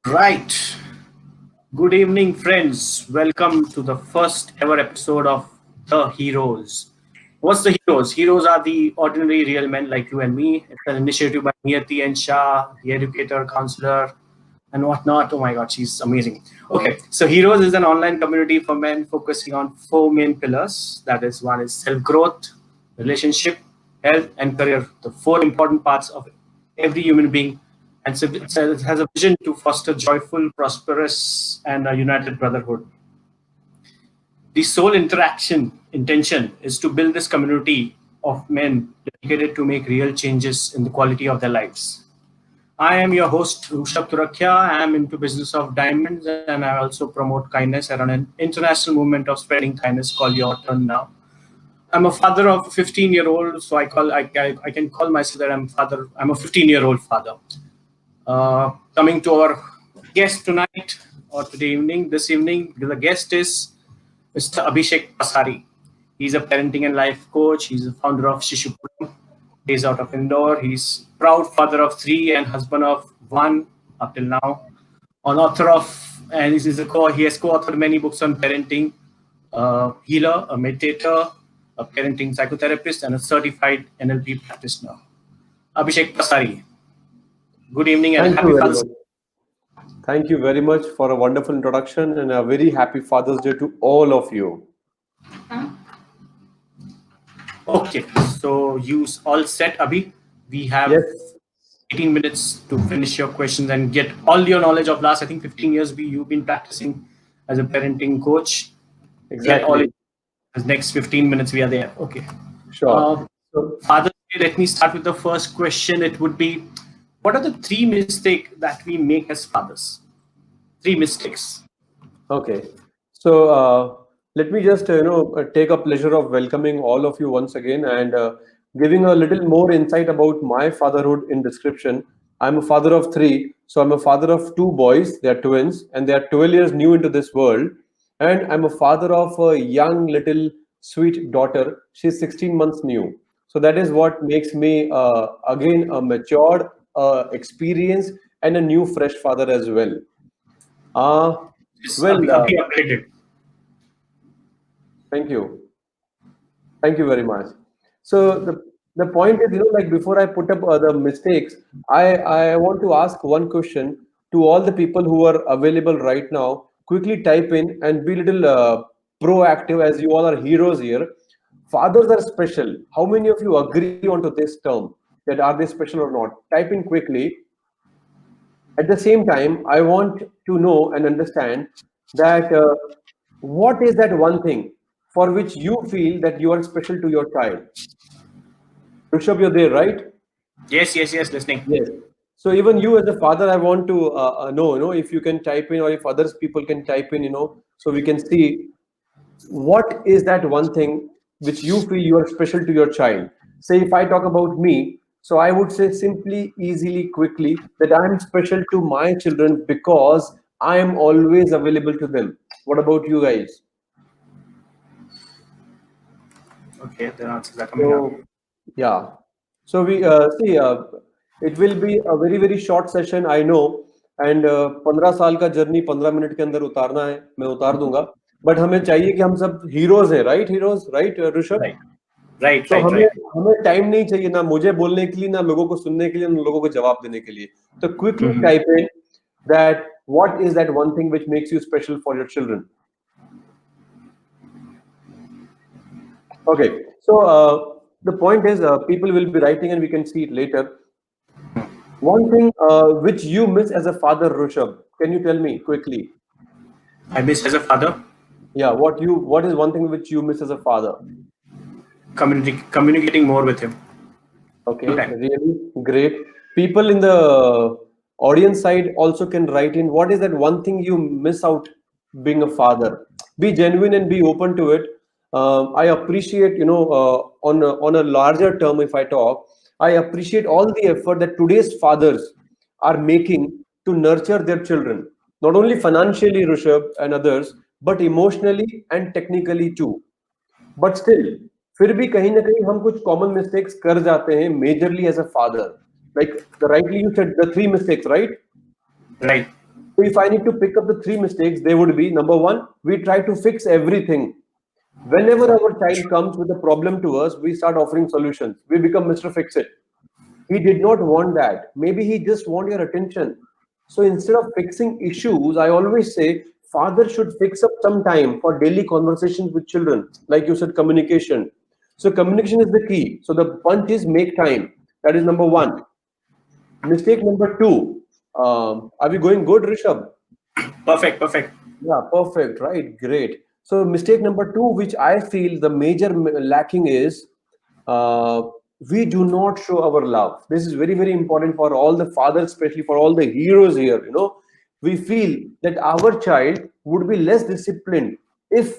Right. Good evening, friends. Welcome to the first ever episode of The Heroes. What's the heroes? Heroes are the ordinary real men like you and me. It's an initiative by Niyati and Shah, the educator, counselor, and whatnot. Oh my God, she's amazing. Okay, so Heroes is an online community for men focusing on four main pillars. That is, one is self growth, relationship, health, and career. The four important parts of every human being. And so it has a vision to foster joyful, prosperous, and a united brotherhood. The sole interaction intention is to build this community of men dedicated to make real changes in the quality of their lives. I am your host, Rushabh Turakhya. I am into business of diamonds and I also promote kindness around an international movement of spreading kindness called Your Turn Now. I'm a father of a 15-year-old, so I can call myself that I'm a 15-year-old father. Coming to our guest tonight or today evening, this evening, the guest is Mr. Abhishek Pasari. He's a parenting and life coach. He's the founder of Shishupuram, based out of Indore. He's proud father of three and husband of one up till now. An author of, and he has co-authored many books on parenting, healer, a meditator, a parenting psychotherapist, and a certified NLP practitioner. Abhishek Pasari, good evening and Thank you happy very Father's much. Thank you very much for a wonderful introduction and a very happy Father's Day to all of you. Okay, so you all set, Abhi? We have Yes, 18 minutes to finish your questions and get all your knowledge of last, I think, 15 years you've been practicing as a parenting coach. Get all it. exactly. The next 15 minutes we are there. Okay. Sure. Uh, So, Father, let me start with the first question. It would be, what are the three mistakes that we make as fathers? Three mistakes. okay. So, let me just take a pleasure of welcoming all of you once again and giving a little more insight about my fatherhood in description. I'm a father of three, so I'm a father of two boys. They are twins, and they are 12 years new into this world. And I'm a father of a young little sweet daughter. She's 16 months new. So that is what makes me again a matured, experienced, and a new fresh father as well. Uh, Yes, well, Abhi updated. thank you. Thank you very much. So the point is, like before I put up the mistakes, I want to ask one question to all the people who are available right now. Quickly type in and be little proactive, as you all are heroes here. Fathers are special. How many of you agree onto this term, that are they special or not? Type in quickly. At the same time, I want to know and understand that what is that one thing for which you feel that you are special to your child. Rishabh, you're there, right? Yes, yes, yes, listening. Yes. So even you as a father, I want to know, if you can type in or if others people can type in, so we can see what is that one thing which you feel you are special to your child. Say if I talk about me, so I would say simply, easily, quickly that I am special to my children because I am always available to them. What about you guys? Okay, the answers are coming up. So, yeah. So we see. It will be a very very short session. I know, and 15 साल का journey 15 minute के अंदर उतारना है. मैं उतार दूंगा. But हमें चाहिए कि हम सब हीरोज हैं, right? Heroes, right Rishabh? Right, right, तो right, हमें right. हमें टाइम नहीं चाहिए ना मुझे बोलने के लिए, ना लोगों को सुनने के लिए, ना लोगों को जवाब देने के लिए. तो quickly Mhm. Type in that what is that one thing which makes you special for your children. Okay, so the point is, people will be writing and we can see it later. One thing which you miss as a father, Rushabh, can you tell me quickly? I miss as a father, Yeah, what is one thing which you miss as a father? communicating more with him. Full Okay, time. really great. People in the audience side also can write in what is that one thing you miss out being a father. Be genuine and be open to it. I appreciate, on a larger term, if I talk, I appreciate all the effort that today's fathers are making to nurture their children, not only financially, Rishabh and others, but emotionally and technically too. But still फिर भी कहीं ना कहीं हम कुछ common mistakes कर जाते हैं majorly as a father like the rightly you said the three mistakes right Right. So if I need to pick up the three mistakes, they would be: number one, we try to fix everything. Whenever our child comes with a problem to us, we start offering solutions. We become Mr. Fix It. He did not want that. Maybe he just want your attention. So instead of fixing issues, I always say father should fix up some time for daily conversations with children. Like you said, communication. So communication is the key. So the punch is make time. That is number one. Mistake number two. Are we going good, Rishabh? Perfect, perfect. Yeah, perfect. Right. Great. So mistake number two, which I feel the major lacking is, uh, we do not show our love. This is very, very important for all the fathers, especially for all the heroes here. We feel that our child would be less disciplined if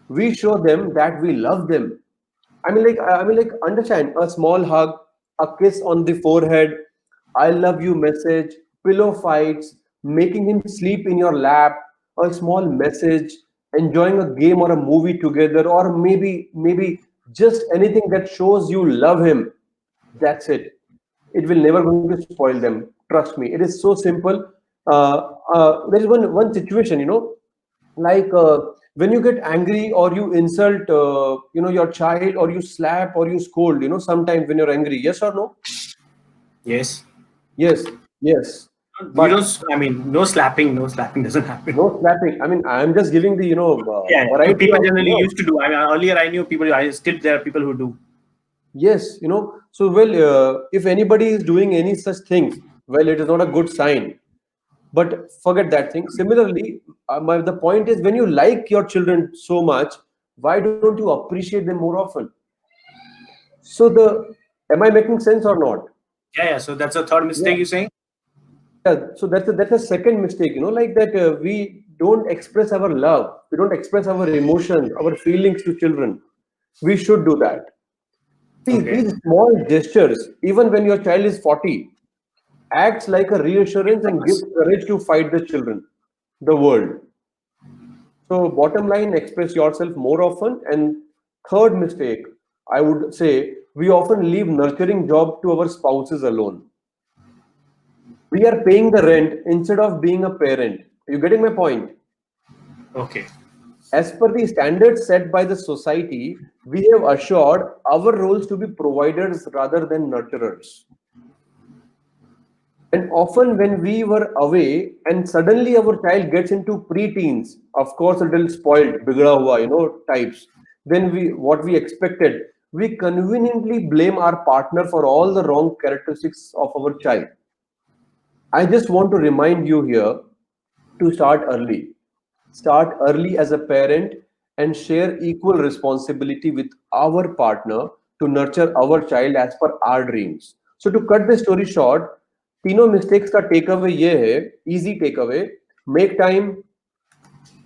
we show them that we love them. I mean, understand, a small hug, a kiss on the forehead, I love you message, pillow fights, making him sleep in your lap, a small message, enjoying a game or a movie together, or maybe just anything that shows you love him. That's it. It will never going to spoil them. Trust me. It is so simple. There is one situation, like when you get angry or you insult your child, or you slap or you scold, sometimes when you're angry. Yes or no? Yes. Yes, yes. You But don't, I mean, no slapping, no slapping doesn't happen. no slapping. I mean, I'm just giving the Yeah, yeah. variety People of generally used to do. I mean, earlier I knew people, I still there are people who do. yes, so well, if anybody is doing any such things, well, it is not a good sign. But forget that thing. Similarly, the point is, when you like your children so much, why don't you appreciate them more often? So am I making sense or not? Yeah, yeah. So that's a third Yeah. mistake you're saying? Yeah, so that's a second mistake, like that, we don't express our love, we don't express our emotions, our feelings to children. We should do that. See, Okay. these small gestures, even when your child is 40, acts like a reassurance and gives courage to fight the children, the world. So bottom line, express yourself more often. And third mistake, I would say, we often leave nurturing job to our spouses alone. We are paying the rent instead of being a parent. Are you getting my point? Okay. As per the standards set by the society, we have assured our roles to be providers rather than nurturers. And often, when we were away and suddenly our child gets into pre-teens, of course, a little spoiled, bigda hua, types, then what we expected, we conveniently blame our partner for all the wrong characteristics of our child. I just want to remind you here to start early. Start early as a parent and share equal responsibility with our partner to nurture our child as per our dreams. So to cut the story short, तीनों mistakes का takeaway ये है, easy takeaway: make time,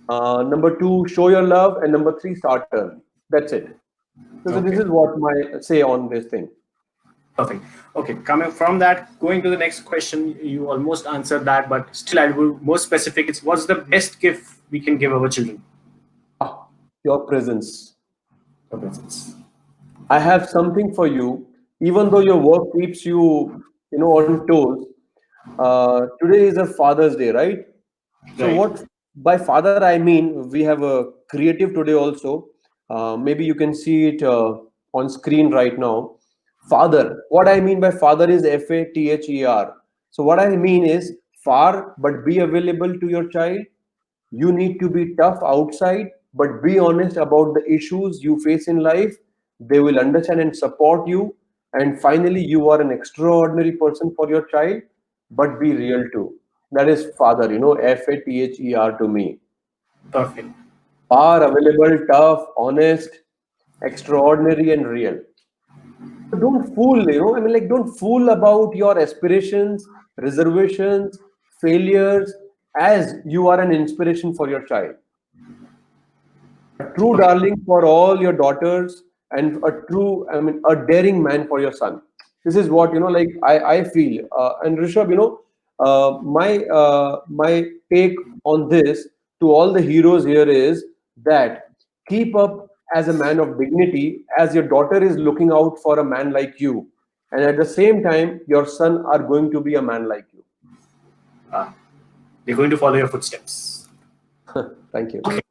number two, show your love, and number three, start early. That's it. So this Okay. is what my say on this thing. Perfect. Okay. Coming from that, going to the next question, you almost answered that, but still I will more specific. It's what's the best gift we can give our children? Ah, your presence. Your presence. I have something for you. Even though your work keeps you, on toes. Today is a Father's Day, right? So Right. what by father I mean, we have a creative today also. Maybe you can see it on screen right now. Father. What I mean by father is FATHER. So what I mean is far but be available to your child. You need to be tough outside, but be honest about the issues you face in life. They will understand and support you. And finally, you are an extraordinary person for your child, but be real too. That is father, FATHER to me. Perfect. Are available, tough, honest, extraordinary, and real. So don't fool, don't fool about your aspirations, reservations, failures, as you are an inspiration for your child. A true Okay. darling for all your daughters, and a daring man for your son. This is what, like I feel. And Rishabh, my take on this to all the heroes here is that keep up as a man of dignity, as your daughter is looking out for a man like you, and at the same time, your son are going to be a man like you. Ah, They're going to follow your footsteps. Thank you. But,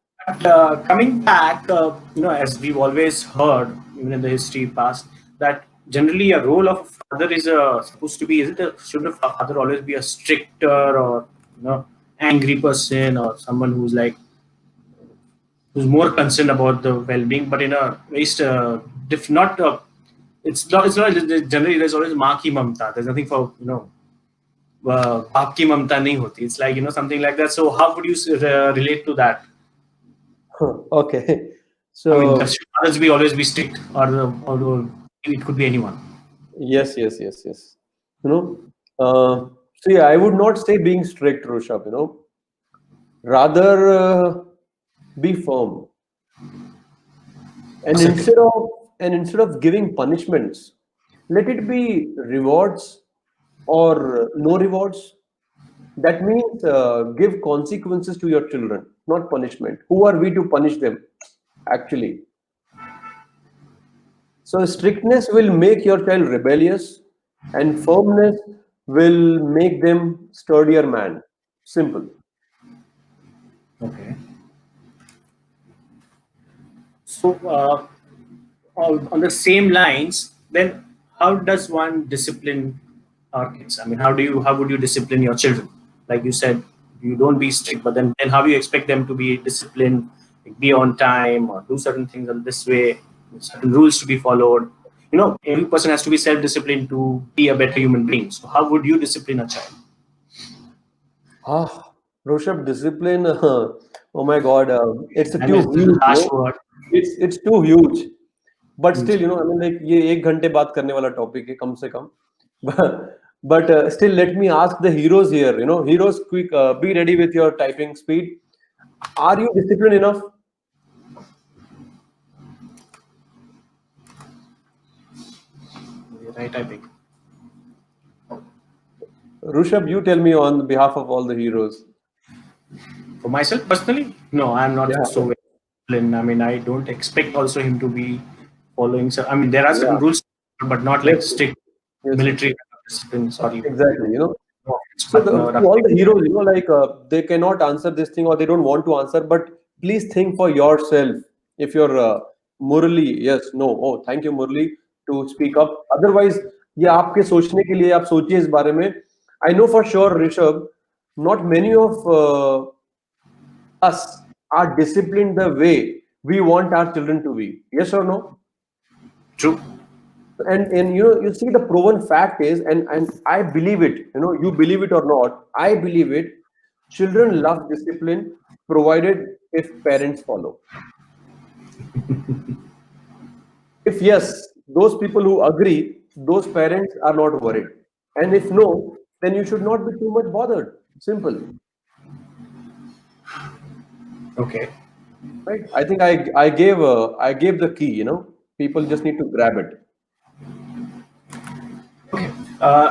coming back, as we've always heard, even in the history past, that generally a role of a father is supposed to be. Should a father always be a stricter or angry person, or someone who's more concerned about the well-being, but in a very not. It's not generally. There's always maa ki mamta. There's nothing for baap ki mamta nahi hoti. It's like something like that. So how would you relate to that? Okay. I mean, So should fathers be always be strict, or it could be anyone? yes, yes, yes, yes. You know, so yeah, I would not say being strict, Rushabh. Rather be firm, and Accepting. instead of giving punishments, let it be rewards or no rewards. That means give consequences to your children, not punishment. Who are we to punish them? Actually, so strictness will make your child rebellious, and firmness will make them sturdier man. Simple. Okay. So, on the same lines, then how does one discipline our kids? I mean, how would you discipline your children? Like you said, you don't be strict, but then how do you expect them to be disciplined, like be on time, or do certain things in this way, certain rules to be followed? Every person has to be self-disciplined to be a better human being. So, how would you discipline a child? Rushabh, discipline. Oh my God, it's a I know too it's huge. a harsh word. It's too huge. But Hmm. still, I mean, like ये एक घंटे बात करने वाला topic है कम से कम. But still, let me ask the heroes here. Heroes, quick, be ready with your typing speed. Are you disciplined enough? Right, I think. Rushabh, you tell me on behalf of all the heroes. For myself personally, no, I'm not Yeah, so well disciplined. I mean, I don't expect also him to be following. So, I mean, there are certain yeah, rules, but not yes, like strict yes, yes, military yes. kind of discipline. Sorry, Exactly. no offense, So but no, to all the heroes, like they cannot answer this thing or they don't want to answer, but please think for yourself. If you're morally, yes, no, oh, thank you, Murli, to speak up. Otherwise, ये आपके सोचने के लिए आप सोचिए इस बारे में. I know for sure, Rishabh, not many of us are disciplined the way we want our children to be. Yes or no? true. And you see the proven fact is, and I believe it, you believe it or not, I believe it, children love discipline provided if parents follow. If yes, those people who agree, those parents are not worried, and if no, then you should not be too much bothered. Simple. Okay. Right? I think I gave the key. People just need to grab it. Okay.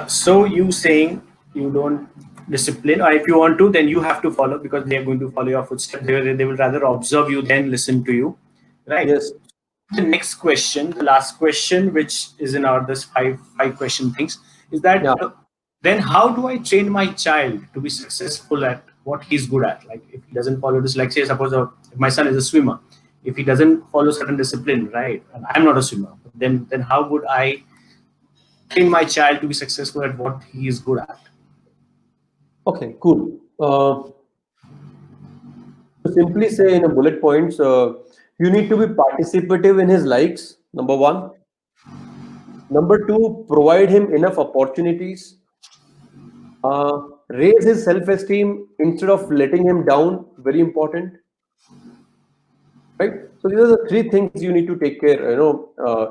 So you saying you don't discipline, or if you want to, then you have to follow because they are going to follow your footsteps. They will rather observe you than listen to you, right? Yes. The next question, the last question, which is in our this five question things, is that Yeah. then how do I train my child to be successful at what he's good at? Like if he doesn't follow this, like say suppose if my son is a swimmer, if he doesn't follow certain discipline, right? And I'm not a swimmer, then how would I train my child to be successful at what he is good at? Okay, cool. To simply say in a bullet points, you need to be participative in his likes, number one. Number two, provide him enough opportunities. Raise his self-esteem instead of letting him down, very important, right? So these are the three things you need to take care,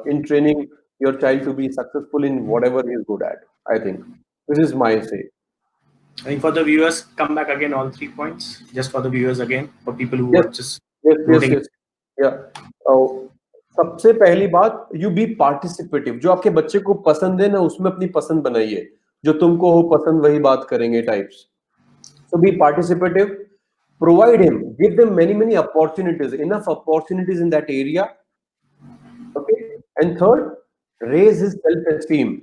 in training your child to be successful in whatever he is good at. I think this is my say. I think for the viewers, come back again all 3 points, just for the viewers again, for people who Yes, are just yes, yes, noting. yes. Yeah. Uh, सबसे पहली बात, you B participative. जो आपके बच्चे को पसंद है ना, उसमें अपनी पसंद बनाइए. जो तुमको हो पसंद वही बात करेंगे types. So be participative. Provide him, give them many opportunities, enough opportunities in that area. Okay. And third, raise his self-esteem.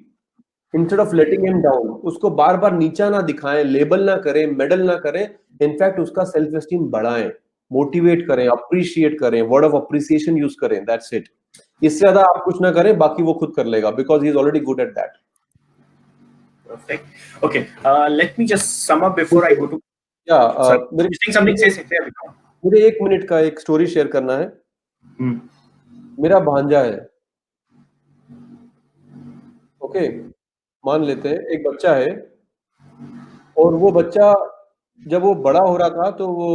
Instead of letting him down, उसको बार बार नीचा ना दिखाएं, लेबल ना करें, मेडल ना करें, इनफैक्ट उसका सेल्फ एस्टीम बढ़ाएं, मोटिवेट करें, अप्रिशिएट करें, वर्ड ऑफ अप्रिसिएशन यूज करें, दैट्स इट. इससे ज्यादा आप कुछ ना करें, बाकी वो खुद कर लेगा, because he is already good at that. Perfect. Okay. Let me just sum up before I go to. या Sorry. मेरे You saying something? Say there. मुझे 1 मिनट का एक स्टोरी शेयर करना है. Hmm. मेरा भांजा है, ओके, मान लेते हैं एक बच्चा है, और वो बच्चा जब वो बड़ा हो रहा था तो वो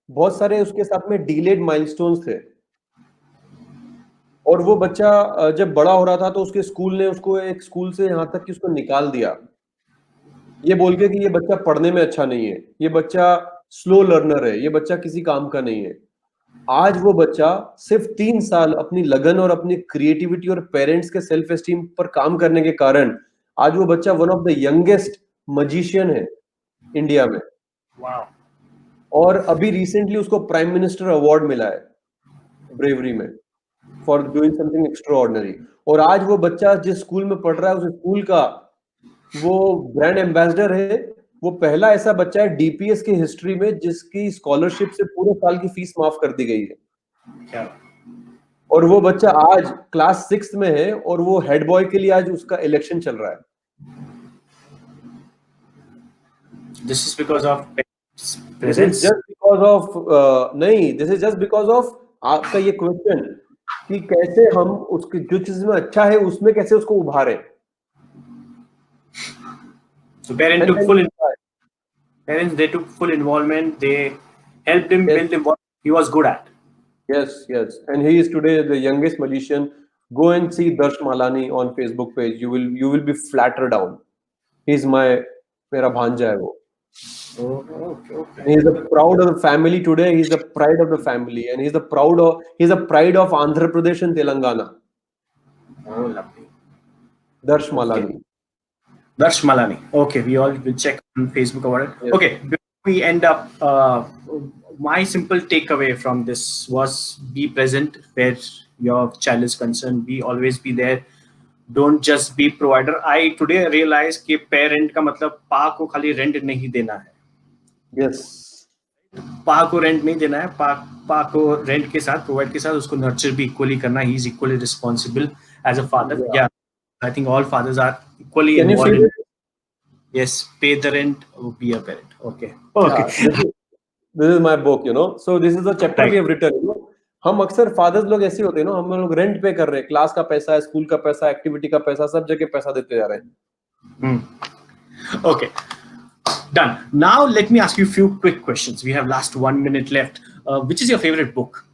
बहुत सारे उसके साथ में डिलेड माइलस्टोन्स थे, और वो बच्चा जब बड़ा हो रहा था तो उसके स्कूल ने उसको एक स्कूल से यहाँ तक कि उसको निकाल दिया, ये बोल के कि ये बच्चा पढ़ने में अच्छा नहीं है, ये बच्चा स्लो लर्नर है, ये बच्चा किसी काम का नहीं है. आज वो बच्चा सिर्फ 3 साल अपनी लगन और अपनी क्रिएटिविटी और पेरेंट्स के सेल्फ एस्टीम पर काम करने के कारण आज वो बच्चा one of the youngest magician है इंडिया में. Wow. और अभी रिसेंटली उसको प्राइम मिनिस्टर अवार्ड मिला है ब्रेवरी में फॉर डूइंग समथिंग एक्स्ट्राऑर्डिनरी. और आज वो बच्चा जिस स्कूल में पढ़ रहा है उस स्कूल का वो ब्रांड एम्बेसडर है. वो पहला ऐसा बच्चा है डीपीएस की हिस्ट्री में जिसकी स्कॉलरशिप से पूरे साल की फीस माफ कर दी गई है. Yeah. और वो बच्चा आज क्लास 6 में है और वो हेड बॉय के लिए आज उसका इलेक्शन चल रहा है. This is because of this is presence. Just because of नहीं, this is just because of आपका ये क्वेश्चन कि कैसे हम उसकी जो चीज में अच्छा है उसमें कैसे उसको उभारें. So parents they took full involvement. They helped him Yes. build him what he was good at. Yes, yes, and he is today the youngest magician. Go and see Darsh Malani on Facebook page. You will be flattered down. He's my मेरा भांजा है वो. Oh, okay. And he's the proud of the family today. He's the pride of the family, and he's the pride of Andhra Pradesh and Telangana. Oh, lovely. Darsh Okay. Malani. Darsh Malani. Okay, we all will check on Facebook about it. Yes. Okay, before we end up, my simple takeaway from this was be present where your child is concerned. Be always be there. Don't just be provider. I today realize कि parent का मतलब पा को खाली rent नहीं देना है. Yes. पा को रेंट नहीं देना है. पा को रेंट के साथ प्रोवाइड के साथ उसको नर्चर भी इक्वली करना. He is equally responsible as a father. या I think all fathers are equally Can you involved feel in. it? Yes, pay the rent, be a parent. Okay. Yeah, this is my book, you know. So this is the chapter Right. we have written. You know, हम अक्सर fathers लोग ऐसे होते हैं ना, हम लोग rent पे कर रहे हैं, क्लास का पैसा, स्कूल का पैसा, एक्टिविटी का पैसा, सब जगह पैसा देते जा रहे हैं. Okay. Done. Now let me ask you a few quick questions. We have last 1 minute left. Which is your favorite book?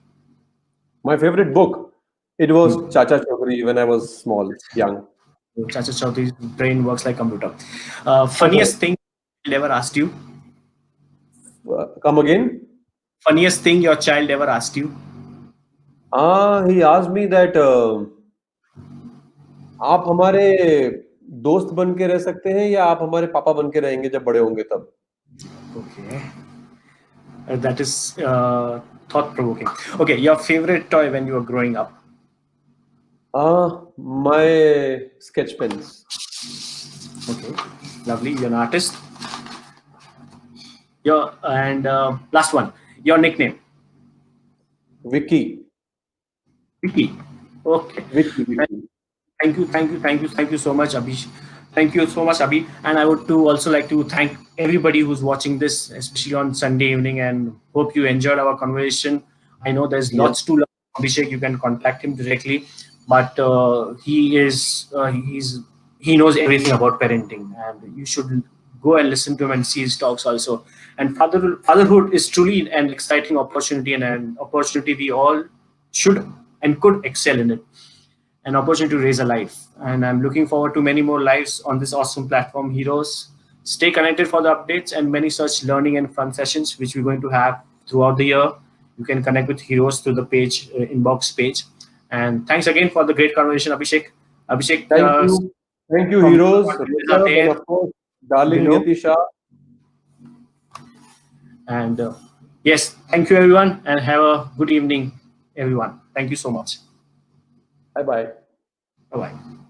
My favorite book, it was Chacha Chaudhary when I was small, young. Chacha Chaudhary's Brain Works Like Computer. Funniest thing ever asked you? Come again? Funniest thing your child ever asked you? He asked me that आप हमारे दोस्त बन के रह सकते हैं या आप हमारे पापा बन के रहेंगे जब बड़े होंगे तब. Okay. That is thought-provoking. Okay, your favorite toy when you were growing up? My sketch pens. Okay, lovely. You're an artist. Last one, your nickname? Vicky. Vicky. Okay. Vicky. Thank you so much, Abhi. Thank you so much, Abhi. And I would also like to thank everybody who's watching this, especially on Sunday evening, and hope you enjoyed our conversation. I know there's lots to learn. Abhishek, you can contact him directly, but he knows everything about parenting, and you should go and listen to him and see his talks also. And fatherhood is truly an exciting opportunity, and an opportunity we all should and could excel in it. An opportunity to raise a life. And I'm looking forward to many more lives on this awesome platform, Heroes. Stay connected for the updates and many such learning and fun sessions, which we're going to have throughout the year. You can connect with Heroes through the page, inbox page. And thanks again for the great conversation, Abhishek. Abhishek, thank you, Heroes. And of course, darling Niyati Shah. And yes, thank you, everyone, and have a good evening, everyone. Thank you so much. Bye-bye. Bye-bye.